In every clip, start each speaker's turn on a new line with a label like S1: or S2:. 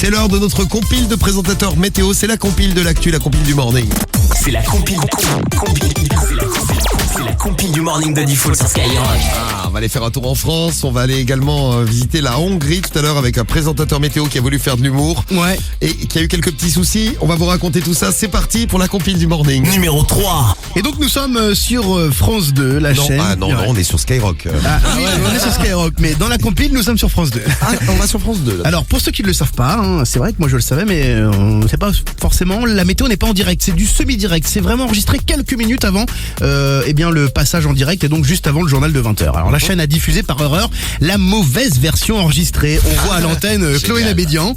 S1: C'est l'heure de notre compile de présentateurs météo. C'est la compile de l'actu, la compile du morning.
S2: C'est la compile du morning de Diffoul sur Skyrock.
S1: On va aller faire un tour en France. On va aller également visiter la Hongrie tout à l'heure avec un présentateur météo qui a voulu faire de l'humour.
S3: Ouais.
S1: Et qui a eu quelques petits soucis. On va vous raconter tout ça. C'est parti pour la compile du morning.
S2: Numéro 3.
S3: Et donc nous sommes sur France 2, la chaîne.
S1: Non, on est sur Skyrock.
S3: Ouais, on est sur Skyrock, mais dans la compile, nous sommes sur France 2.
S1: On va sur France 2. Là.
S3: Alors pour ceux qui ne le savent pas, c'est vrai que moi je le savais, mais c'est pas forcément, la météo n'est pas en direct, c'est du semi-direct. C'est vraiment enregistré quelques minutes avant le passage en direct et donc juste avant le journal de 20h. Alors la chaîne a diffusé par erreur la mauvaise version enregistrée. On voit à l'antenne Chloé Nabédian.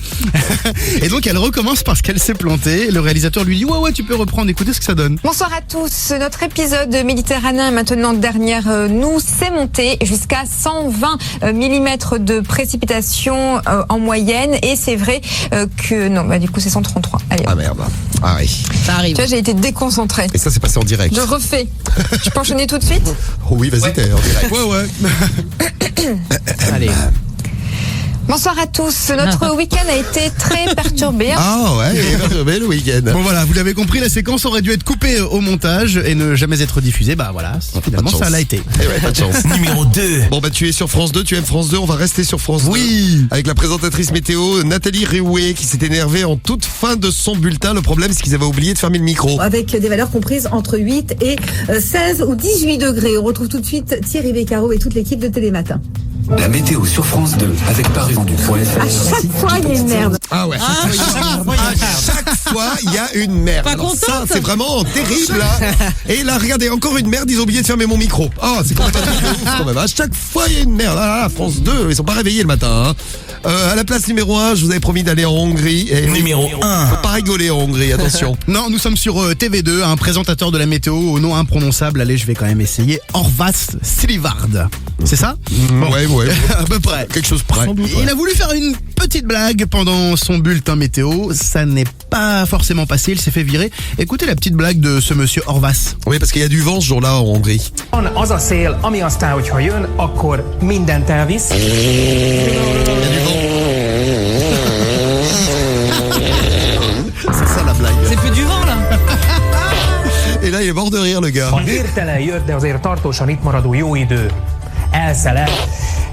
S3: Et donc elle recommence parce qu'elle s'est plantée. Le réalisateur lui dit ouais tu peux reprendre, écoutez ce que ça donne.
S4: Bonsoir à tous. Notre épisode méditerranéen est maintenant derrière nous. C'est monté jusqu'à 120 mm de précipitations en moyenne. Et c'est vrai que... du coup c'est 133. Allez.
S1: Ah merde. Ah oui.
S4: Ça arrive. Tu vois, j'ai été déconcentrée.
S1: Et ça c'est passé en direct.
S4: Je refais. Tu peux enchaîner tout de suite?
S1: Oh oui, vas-y, t'es en direct.
S3: Ouais. Allez.
S4: Bonsoir à tous. Notre week-end a été très perturbé.
S1: Ah ouais, il est perturbé le week-end.
S3: Bon voilà, vous l'avez compris, la séquence aurait dû être coupée au montage et ne jamais être diffusée. Bah voilà, finalement ça l'a été.
S1: Eh ouais, pas de chance.
S2: Numéro 2.
S1: Bon tu es sur France 2, tu aimes France 2, on va rester sur France 2.
S3: Oui.
S1: Avec la présentatrice météo Nathalie Réoué qui s'est énervée en toute fin de son bulletin. Le problème c'est qu'ils avaient oublié de fermer le micro.
S5: Avec des valeurs comprises entre 8 et 16 ou 18 degrés. On retrouve tout de suite Thierry Beccaro et toute l'équipe de Télématin.
S6: La météo sur France 2 avec parisvendu.fr.
S5: À chaque fois, il y a une merde.
S1: Ah ouais. À chaque fois, il y a une merde. Alors ça, c'est vraiment terrible. Là. Et là, regardez, encore une merde, ils ont oublié de fermer mon micro. Oh, c'est complètement ouf quand même. À chaque fois, il y a une merde. Ah, France 2, ils sont pas réveillés le matin. À la place numéro 1, je vous avais promis d'aller en Hongrie. Et
S2: Numéro 1.
S1: Faut pas rigoler en Hongrie, attention.
S3: Non, nous sommes sur TV2, un présentateur de la météo au nom imprononçable. Allez, je vais quand même essayer. Orvas Slivard. C'est ça?
S1: Ouais.
S3: À peu près.
S1: Quelque chose près.
S3: Il a voulu faire une petite blague pendant son bulletin météo. Ça n'est pas forcément passé, il s'est fait virer. Écoutez la petite blague de ce monsieur Orvas.
S1: Oui, parce qu'il y a du vent ce jour-là en Hongrie.
S7: Az a szél, ami aztán, hogyha jön, akkor mindent elvisz.
S1: Il y a du vent. C'est ça la blague.
S8: C'est plus du vent là.
S1: Et là, il est mort de rire le gars.
S7: Ha hirtelen jött, de azért tartósan itt maradó jó idő elszeled.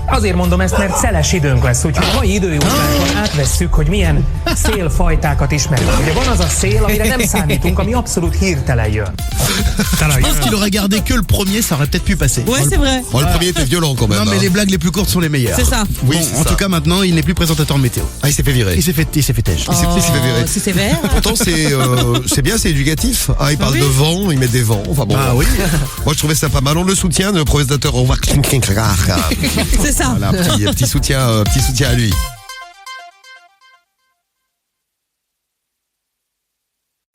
S7: Azért mondom ezt, mert szeles időnk lesz, úgyhogy a mai időjóslásban átvesszük, hogy milyen szélfajtákat ismerünk. Ugye van az a szél, amire nem számítunk, ami abszolút hirtelen jön.
S3: Je pense qu'il aurait gardé que le premier, ça aurait peut-être pu passer.
S8: Ouais, c'est vrai.
S1: Oh, le premier était violent quand même.
S3: Non, mais les blagues les plus courtes sont les meilleures.
S8: C'est ça.
S1: Oui,
S3: Bon,
S1: c'est
S3: en
S1: ça.
S3: tout cas, maintenant, il n'est plus présentateur de météo.
S1: Ah, il s'est fait virer.
S3: Il s'est fait têche.
S1: Il s'est fait virer.
S8: C'est sévère.
S1: Pourtant, c'est bien, c'est éducatif. Ah, il parle
S8: oui.
S1: de vent, il met des vents. Enfin bon.
S3: Ah oui.
S1: Moi, je trouvais ça pas mal. On le soutient, le présentateur.
S8: C'est ça.
S1: Voilà, petit soutien à lui.